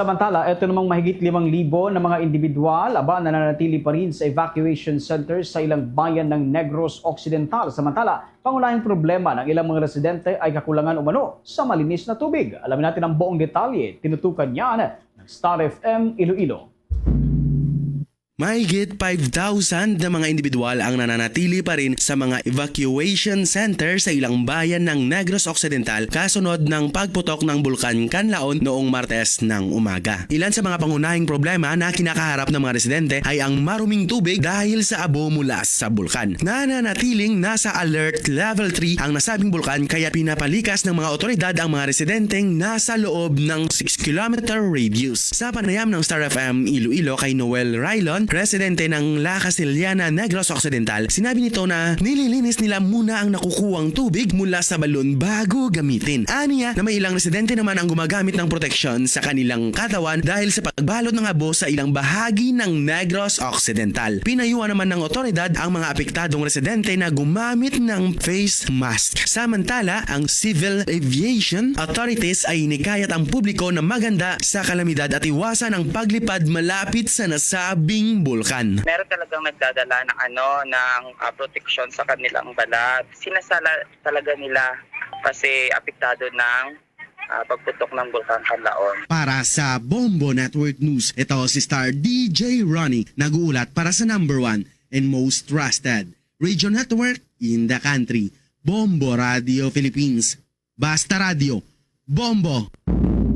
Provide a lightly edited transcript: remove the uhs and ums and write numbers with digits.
Samantala, ito namang mahigit 5,000 na mga individual nananatili pa rin sa evacuation centers sa ilang bayan ng Negros Occidental. Samantala, pangunahing problema ng ilang mga residente ay kakulangan umano sa malinis na tubig. Alamin natin ang buong detalye. Tinutukan niyan ng Star FM Iloilo. Mahigit 5,000 na mga individual ang nananatili pa rin sa mga evacuation center sa ilang bayan ng Negros Occidental kasunod ng pagputok ng Bulkan Canlaon noong Martes ng umaga. Ilan sa mga pangunahing problema na kinakaharap ng mga residente ay ang maruming tubig dahil sa abo mula sa bulkan. Nananatiling nasa alert level 3 ang nasabing bulkan kaya pinapalikas ng mga otoridad ang mga residenteng nasa loob ng 6-kilometer radius. Sa panayam ng Star FM Iloilo kay Noel Railon, residente ng La Casillana, Negros Occidental, sinabi nito na nililinis nila muna ang nakukuhang tubig mula sa balon bago gamitin. Aniya na may ilang residente naman ang gumagamit ng proteksyon sa kanilang katawan dahil sa pagbalot ng abo sa ilang bahagi ng Negros Occidental. Pinayuhan naman ng otoridad ang mga apektadong residente na gumamit ng face mask. Samantala, ang Civil Aviation Authorities ay hinikayat ang publiko na maganda sa kalamidad at iwasan ang paglipad malapit sa nasabing bulkan. Meron talagang nagdadala ng proteksyon sa kanilang balat. Sinasala talaga nila kasi apektado ng pagputok ng Bulkan Canlaon. Para sa Bombo Network News, ito si Star DJ Ronnie, nag-uulat para sa number 1 and most trusted radio network in the country, Bombo Radio Philippines. Basta Radio, Bombo!